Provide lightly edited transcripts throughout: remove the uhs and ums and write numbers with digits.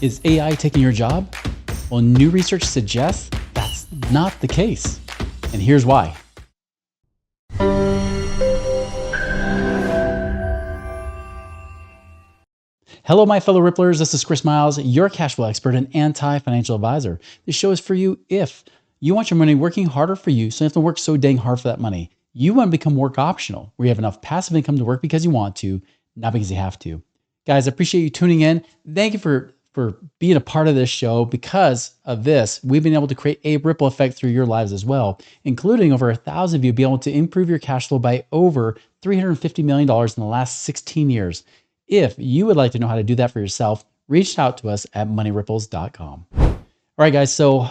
Is AI taking your job? Well, new research suggests that's not the case. And here's why. Hello, my fellow Ripplers. This is Chris Miles, your cash flow expert and anti-financial advisor. This show is for you if you want your money working harder for you, so you don't have to work so dang hard for that money. You want to become work optional, where you have enough passive income to work because you want to, not because you have to. Guys, I appreciate you tuning in. Thank you for being a part of this show. Because of this, we've been able to create a ripple effect through your lives as well, including over 1,000 of you being able to improve your cash flow by over $350 million in the last 16 years. If you would like to know how to do that for yourself, reach out to us at moneyripples.com. All right, guys. So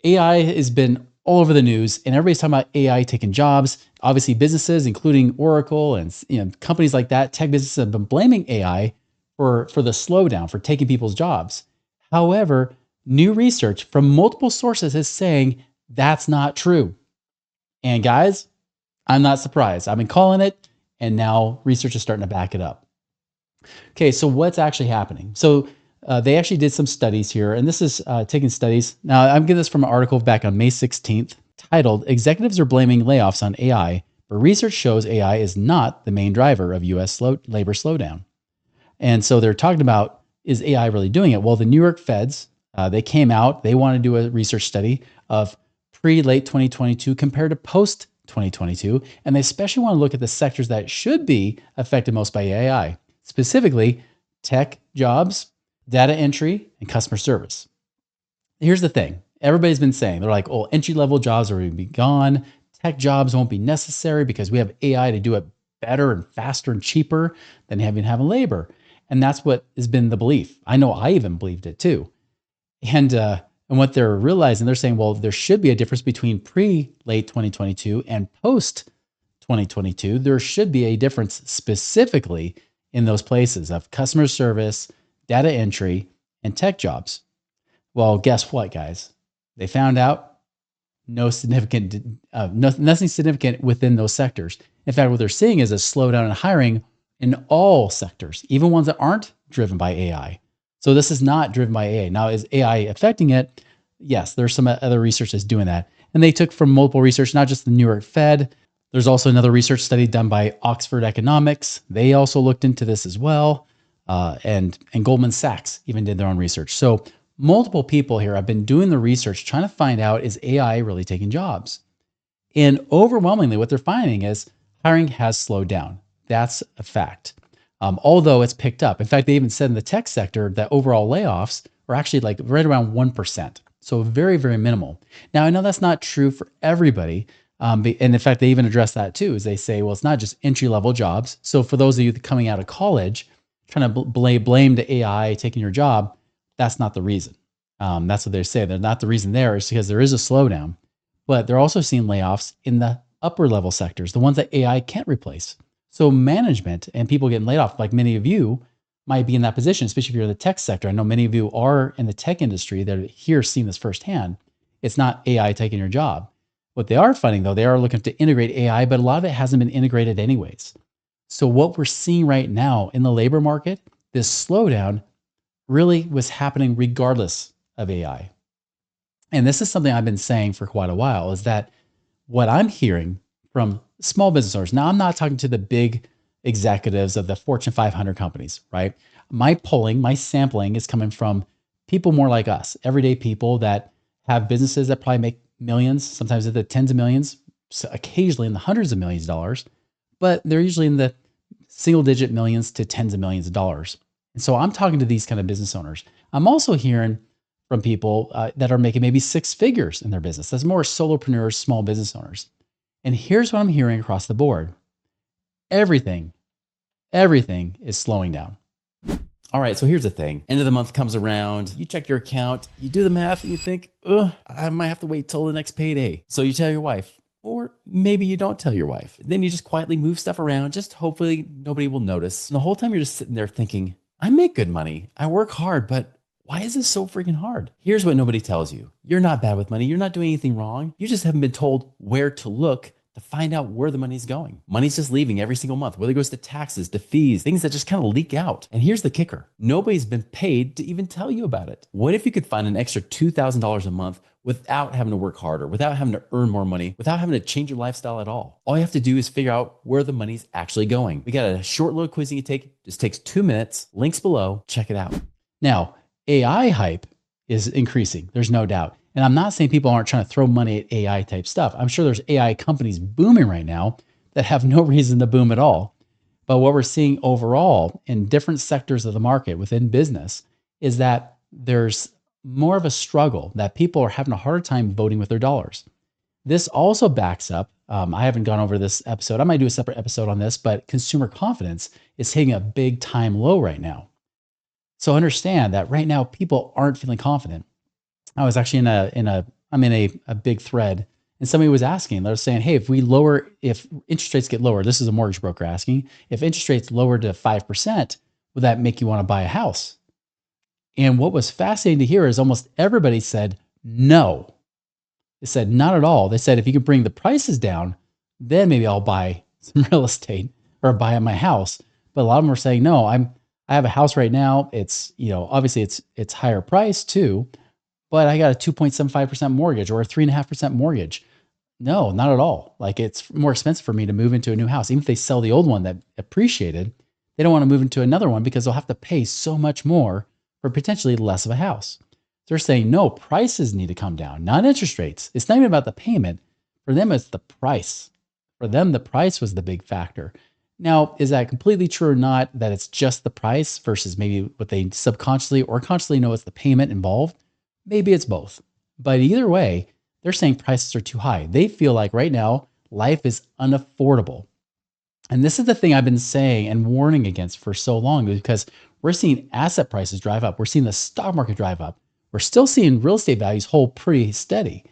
AI has been all over the news, and everybody's talking about AI taking jobs. Obviously, businesses, including Oracle and companies like that, tech businesses have been blaming AI for the slowdown, for taking people's jobs. However, new research from multiple sources is saying that's not true. And guys, I'm not surprised. I've been calling it, and now research is starting to back it up. Okay, so what's actually happening? So they actually did some studies here, and this is taking studies. Now, I'm getting this from an article back on May 16th titled, "Executives are blaming layoffs on AI, but research shows AI is not the main driver of U.S. labor slowdown." And so they're talking about, is AI really doing it? Well, the New York Feds, they came out, they want to do a research study of pre-late 2022 compared to post-2022, and they especially want to look at the sectors that should be affected most by AI, specifically tech jobs, data entry, and customer service. Here's the thing. Everybody's been saying, they're like, oh, entry-level jobs are going to be gone. Tech jobs won't be necessary because we have AI to do it better and faster and cheaper than having labor. And that's what has been the belief. I know I even believed it too. And what they're realizing, they're saying, well, there should be a difference between pre-late 2022 and post-2022. There should be a difference specifically in those places of customer service, data entry, and tech jobs. Well, guess what, guys? They found out nothing significant within those sectors. In fact, what they're seeing is a slowdown in hiring in all sectors, even ones that aren't driven by AI. So this is not driven by AI. Now, is AI affecting it? Yes, there's some other research that's doing that. And they took from multiple research, not just the New York Fed. There's also another research study done by Oxford Economics. They also looked into this as well. And Goldman Sachs even did their own research. So multiple people here have been doing the research, trying to find out, is AI really taking jobs? And overwhelmingly, what they're finding is hiring has slowed down. That's a fact. Although it's picked up. In fact, they even said in the tech sector that overall layoffs are actually like right around 1%. So very, very minimal. Now, I know that's not true for everybody. And in fact, they even address that too, is they say, well, it's not just entry-level jobs. So for those of you coming out of college, trying to blame the AI taking your job, that's not the reason. That's what they say. They're not the reason there. It's because there is a slowdown. But they're also seeing layoffs in the upper level sectors, the ones that AI can't replace. So management and people getting laid off, like many of you might be in that position, especially if you're in the tech sector. I know many of you are in the tech industry that are here seeing this firsthand. It's not AI taking your job. What they are finding, though, they are looking to integrate AI, but a lot of it hasn't been integrated anyways. So what we're seeing right now in the labor market, this slowdown really was happening regardless of AI. And this is something I've been saying for quite a while, is that what I'm hearing from small business owners, now I'm not talking to the big executives of the Fortune 500 companies, right? My polling, my sampling is coming from people more like us, everyday people that have businesses that probably make millions, sometimes in the tens of millions, so occasionally in the hundreds of millions of dollars, but they're usually in the single digit millions to tens of millions of dollars. And so I'm talking to these kind of business owners. I'm also hearing from people that are making maybe six figures in their business. That's more solopreneurs, small business owners. And here's what I'm hearing across the board. Everything is slowing down. All right, so here's the thing. End of the month comes around, you check your account, you do the math, and you think, I might have to wait till the next payday. So you tell your wife, or maybe you don't tell your wife. Then you just quietly move stuff around, just hopefully nobody will notice. And the whole time you're just sitting there thinking, I make good money, I work hard, but why is this so freaking hard? Here's what nobody tells you. You're not bad with money. You're not doing anything wrong. You just haven't been told where to look to find out where the money's going. Money's just leaving every single month, whether it goes to taxes, to fees, things that just kind of leak out. And here's the kicker. Nobody's been paid to even tell you about it. What if you could find an extra $2,000 a month without having to work harder, without having to earn more money, without having to change your lifestyle at all? All you have to do is figure out where the money's actually going. We got a short little quiz you can take. Just takes 2 minutes. Links below. Check it out. Now, AI hype is increasing. There's no doubt. And I'm not saying people aren't trying to throw money at AI type stuff. I'm sure there's AI companies booming right now that have no reason to boom at all. But what we're seeing overall in different sectors of the market within business is that there's more of a struggle, that people are having a harder time voting with their dollars. This also backs up, I haven't gone over this episode. I might do a separate episode on this, but consumer confidence is hitting a big time low right now. So understand that right now people aren't feeling confident. I was actually I'm in a big thread, and somebody was asking, they were saying, hey, if interest rates get lower, this is a mortgage broker asking, if interest rates lower to 5%, would that make you want to buy a house? And what was fascinating to hear is almost everybody said no. They said not at all. They said if you could bring the prices down, then maybe I'll buy some real estate or buy my house. But a lot of them were saying no. I have a house right now. It's, obviously it's higher price too, but I got a 2.75% mortgage or a 3.5% mortgage. No, not at all. Like, it's more expensive for me to move into a new house. Even if they sell the old one that appreciated, they don't want to move into another one because they'll have to pay so much more for potentially less of a house. They're saying, no, prices need to come down, not interest rates. It's not even about the payment. For them, it's the price. For them, the price was the big factor. Now, is that completely true or not, that it's just the price versus maybe what they subconsciously or consciously know is the payment involved? Maybe it's both. But either way, they're saying prices are too high. They feel like right now, life is unaffordable. And this is the thing I've been saying and warning against for so long, because we're seeing asset prices drive up. We're seeing the stock market drive up. We're still seeing real estate values hold pretty steady.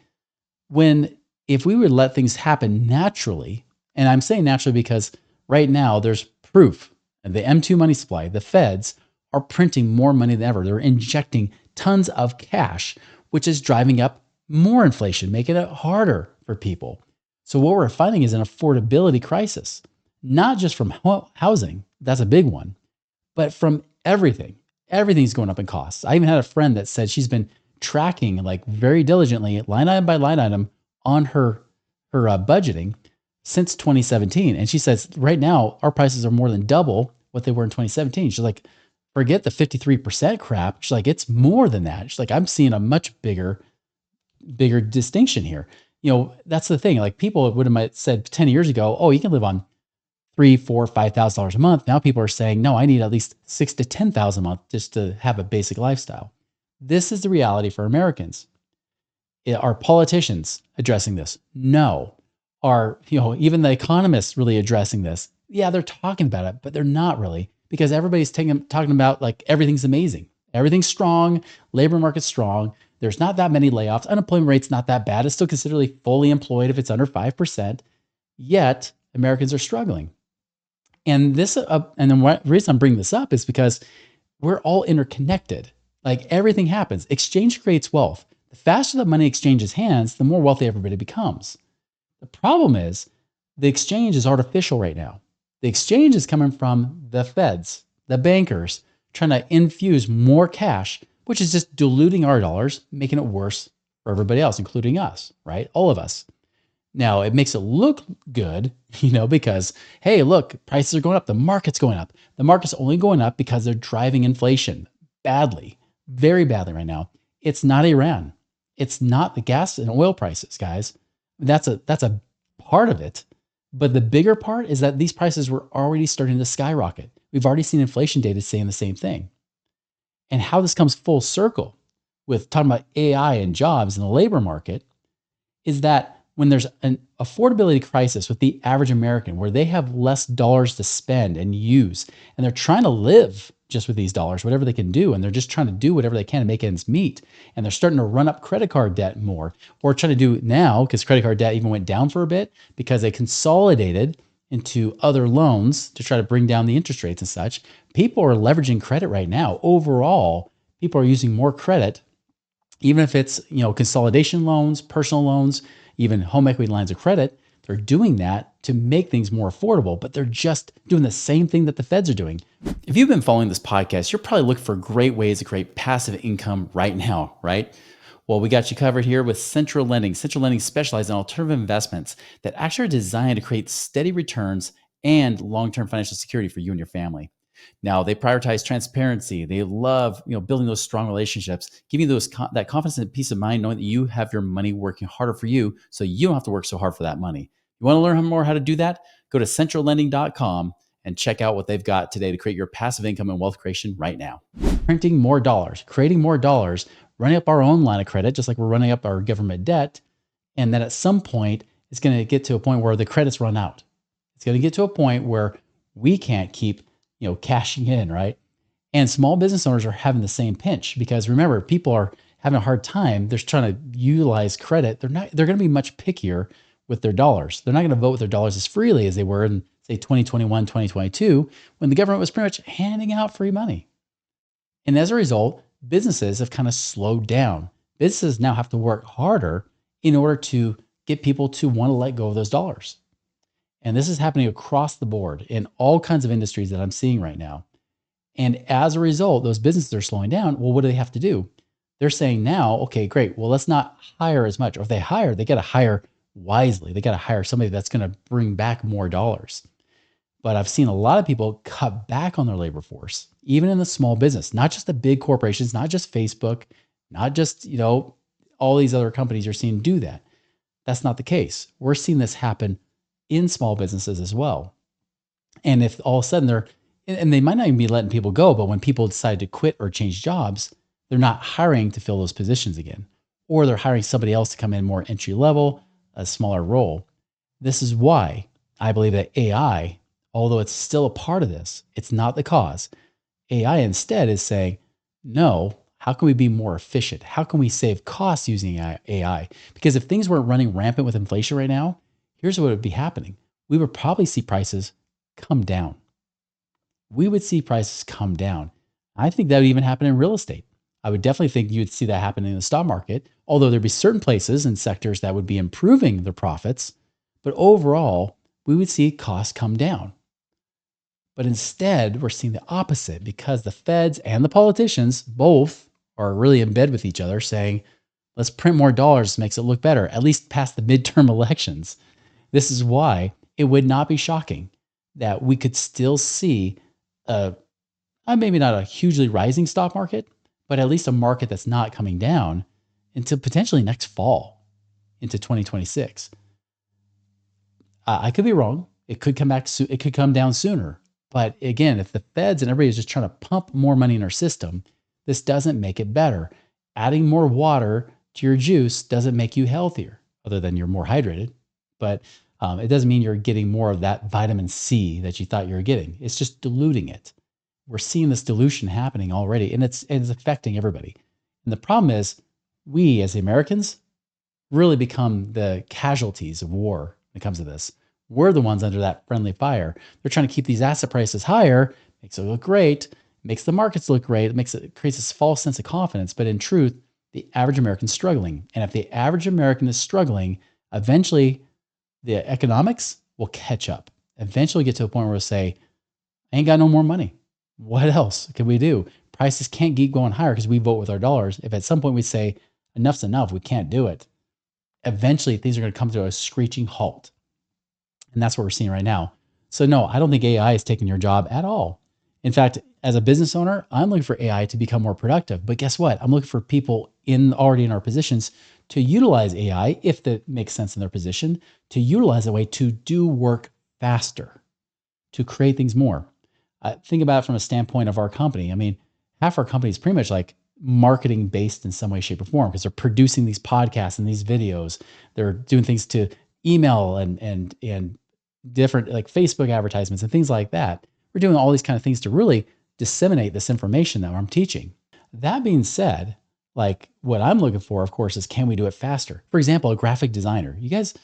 If we would let things happen naturally, and I'm saying naturally because right now there's proof, and the M2 money supply, the feds are printing more money than ever. They're injecting tons of cash, which is driving up more inflation, making it harder for people. So what we're finding is an affordability crisis, not just from housing, that's a big one, but from everything. Everything's going up in costs. I even had a friend that said she's been tracking like very diligently, line item by line item, on her budgeting since 2017. And she says right now our prices are more than double what they were in 2017. She's like, forget the 53% crap. She's like, it's more than that. She's like, I'm seeing a much bigger distinction here. That's the thing. Like, people would have said 10 years ago, oh, you can live on $3,000, $4,000, $5,000 a month. Now people are saying, no, I need at least $6,000 to $10,000 a month just to have a basic lifestyle. This is the reality for Americans. Are politicians addressing this? No. Are, even the economists really addressing this? Yeah, they're talking about it, but they're not really, because everybody's talking about like everything's amazing. Everything's strong. Labor market's strong. There's not that many layoffs. Unemployment rate's not that bad. It's still considered fully employed if it's under 5%. Yet Americans are struggling. And the reason I'm bringing this up is because we're all interconnected. Like, everything happens. Exchange creates wealth. The faster that money exchanges hands, the more wealthy everybody becomes. The problem is the exchange is artificial right now. The exchange is coming from the feds, the bankers, trying to infuse more cash, which is just diluting our dollars, making it worse for everybody else, including us, right? All of us. Now, it makes it look good, because, hey, look, prices are going up. The market's going up. The market's only going up because they're driving inflation badly, very badly right now. It's not Iran. It's not the gas and oil prices, guys. That's a part of it. But the bigger part is that these prices were already starting to skyrocket. We've already seen inflation data saying the same thing. And how this comes full circle with talking about AI and jobs in the labor market is that when there's an affordability crisis with the average American, where they have less dollars to spend and use, and they're trying to live just with these dollars, whatever they can do, and they're just trying to do whatever they can to make ends meet, and they're starting to run up credit card debt more, or trying to do now, because credit card debt even went down for a bit because they consolidated into other loans to try to bring down the interest rates and such. People are leveraging credit right now. Overall, people are using more credit, even if it's, consolidation loans, personal loans, even home equity lines of credit, They're doing that to make things more affordable, but they're just doing the same thing that the feds are doing. If you've been following this podcast, you're probably looking for great ways to create passive income right now, right? Well, we got you covered here with Central Lending. Central Lending specializes in alternative investments that actually are designed to create steady returns and long-term financial security for you and your family. Now, they prioritize transparency. They love, building those strong relationships, giving you that confidence and peace of mind, knowing that you have your money working harder for you, so you don't have to work so hard for that money. You want to learn more how to do that? Go to centrallending.com and check out what they've got today to create your passive income and wealth creation right now. Printing more dollars, creating more dollars, running up our own line of credit, just like we're running up our government debt. And then at some point, it's going to get to a point where the credits run out. It's going to get to a point where we can't keep, cashing in, right? And small business owners are having the same pinch because remember, people are having a hard time. They're trying to utilize credit. They're going to be much pickier with their dollars. They're not going to vote with their dollars as freely as they were in, say, 2021, 2022, when the government was pretty much handing out free money. And as a result, businesses have kind of slowed down. Businesses now have to work harder in order to get people to want to let go of those dollars. And this is happening across the board in all kinds of industries that I'm seeing right now. And as a result, those businesses are slowing down. Well, what do they have to do? They're saying now, okay, great. Well, let's not hire as much. Or if they hire, they got to hire wisely. They got to hire somebody that's going to bring back more dollars. But I've seen a lot of people cut back on their labor force, even in the small business, not just the big corporations, not just Facebook, not just, all these other companies you're seeing do that. That's not the case. We're seeing this happen in small businesses as well. And if all of a sudden they might not even be letting people go, but when people decide to quit or change jobs, they're not hiring to fill those positions again, or they're hiring somebody else to come in more entry level, a smaller role. This is why I believe that AI, although it's still a part of this, it's not the cause. AI instead is saying, no, how can we be more efficient? How can we save costs using AI? Because if things weren't running rampant with inflation right now, here's what would be happening. We would probably see prices come down. We would see prices come down. I think that would even happen in real estate. I would definitely think you'd see that happen in the stock market, although there'd be certain places and sectors that would be improving their profits. But overall, we would see costs come down. But instead, we're seeing the opposite because the feds and the politicians both are really in bed with each other saying, let's print more dollars, makes it look better, at least past the midterm elections. This is why it would not be shocking that we could still see maybe not a hugely rising stock market, but at least a market that's not coming down until potentially next fall into 2026. I could be wrong. It could come back. It could come down sooner. But again, if the feds and everybody is just trying to pump more money in our system, this doesn't make it better. Adding more water to your juice doesn't make you healthier, other than you're more hydrated. But it doesn't mean you're getting more of that vitamin C that you thought you were getting. It's just diluting it. We're seeing this dilution happening already, and it's affecting everybody. And the problem is, we as Americans really become the casualties of war when it comes to this. We're the ones under that friendly fire. They're trying to keep these asset prices higher, makes it look great, makes the markets look great, it creates this false sense of confidence. But in truth, the average American's struggling. And if the average American is struggling, eventually the economics will catch up. Eventually get to a point where we'll say, I ain't got no more money. What else can we do? Prices can't keep going higher because we vote with our dollars. If at some point we say, enough's enough, we can't do it, eventually things are going to come to a screeching halt. And that's what we're seeing right now. So no, I don't think AI is taking your job at all. In fact, as a business owner, I'm looking for AI to become more productive. But guess what? I'm looking for people already in our positions to utilize AI, if that makes sense in their position, to utilize a way to do work faster, to create things more. Think about it from a standpoint of our company. I mean, half our company is pretty much like marketing based in some way, shape, or form because they're producing these podcasts and these videos. They're doing things to email and different like Facebook advertisements and things like that. We're doing all these kind of things to really disseminate this information that I'm teaching. That being said, like what I'm looking for, of course, is can we do it faster? For example, a graphic designer. You guys,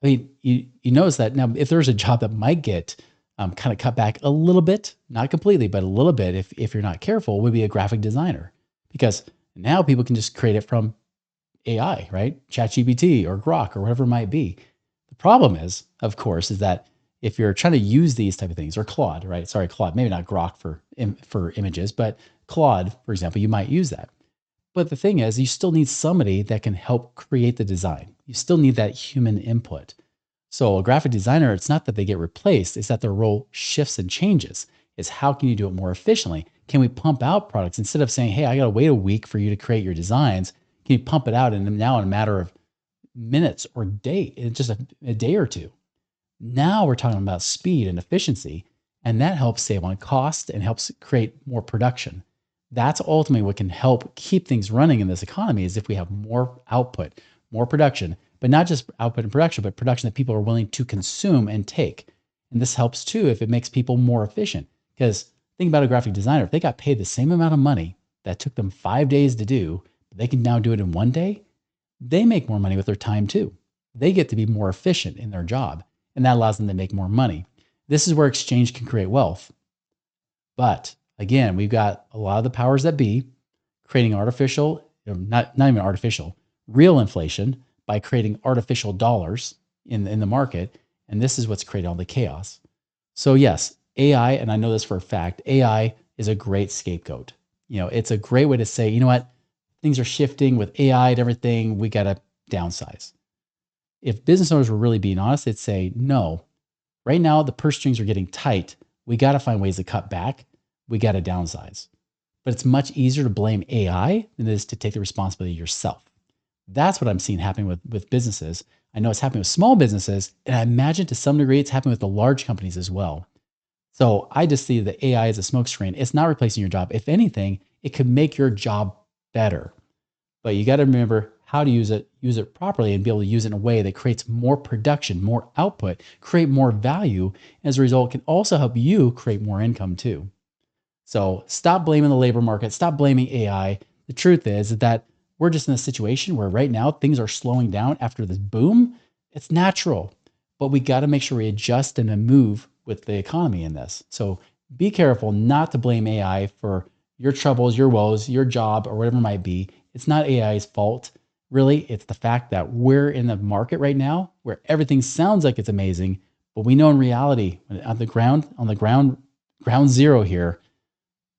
I mean, you notice that now if there's a job that might get kind of cut back a little bit, not completely, but a little bit, if you're not careful, would be a graphic designer. Because now people can just create it from AI, right? ChatGPT or Grok or whatever it might be. The problem is, of course, is that if you're trying to use these type of things, or Claude, right? Sorry, Claude, maybe not Grok for images, but Claude, for example, you might use that. But the thing is, you still need somebody that can help create the design. You still need that human input. So a graphic designer, it's not that they get replaced, it's that their role shifts and changes. It's how can you do it more efficiently? Can we pump out products instead of saying, hey, I got to wait a week for you to create your designs? Can you pump it out and now in a matter of minutes or day, in just a day or two? Now we're talking about speed and efficiency, and that helps save on cost and helps create more production. That's ultimately what can help keep things running in this economy is if we have more output, more production, but not just output and production, but production that people are willing to consume and take. And this helps too if it makes people more efficient. Because think about a graphic designer, if they got paid the same amount of money that took them 5 days to do, but they can now do it in one day, they make more money with their time too. They get to be more efficient in their job, and that allows them to make more money. This is where exchange can create wealth. But again, we've got a lot of the powers that be creating artificial, not even artificial, real inflation by creating artificial dollars in the market. And this is what's created all the chaos. So yes, AI, and I know this for a fact, AI is a great scapegoat. It's a great way to say, you know what, things are shifting with AI and everything. We got to downsize. If business owners were really being honest, they'd say, no, right now the purse strings are getting tight. We got to find ways to cut back. We got to downsize. But it's much easier to blame AI than it is to take the responsibility yourself. That's what I'm seeing happening with businesses. I know it's happening with small businesses, and I imagine to some degree it's happening with the large companies as well. So I just see the AI as a smokescreen. It's not replacing your job. If anything, it could make your job better. But you got to remember how to use it properly, and be able to use it in a way that creates more production, more output, create more value. As a result, it can also help you create more income too. So stop blaming the labor market, stop blaming AI. The truth is that we're just in a situation where right now things are slowing down after this boom. It's natural, but we got to make sure we adjust and then move with the economy in this. So be careful not to blame AI for your troubles, your woes, your job, or whatever it might be. It's not AI's fault. Really, it's the fact that we're in the market right now where everything sounds like it's amazing, but we know in reality, on the ground zero here,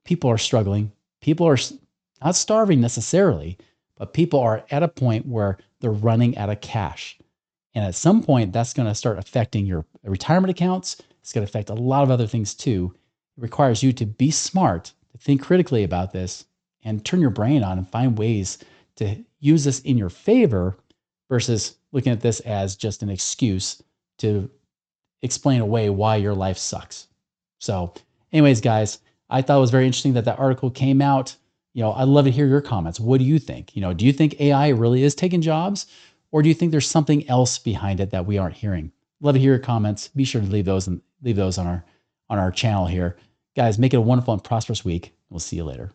people are struggling. People are not starving necessarily, but people are at a point where they're running out of cash. And at some point, that's going to start affecting your retirement accounts. It's going to affect a lot of other things too. It requires you to be smart, to think critically about this, and turn your brain on and find ways to use this in your favor versus looking at this as just an excuse to explain away why your life sucks. So anyways, guys, I thought it was very interesting that article came out. I'd love to hear your comments. What do you think? Do you think AI really is taking jobs, or do you think there's something else behind it that we aren't hearing? Love to hear your comments. Be sure to leave those on our channel here. Guys, make it a wonderful and prosperous week. We'll see you later.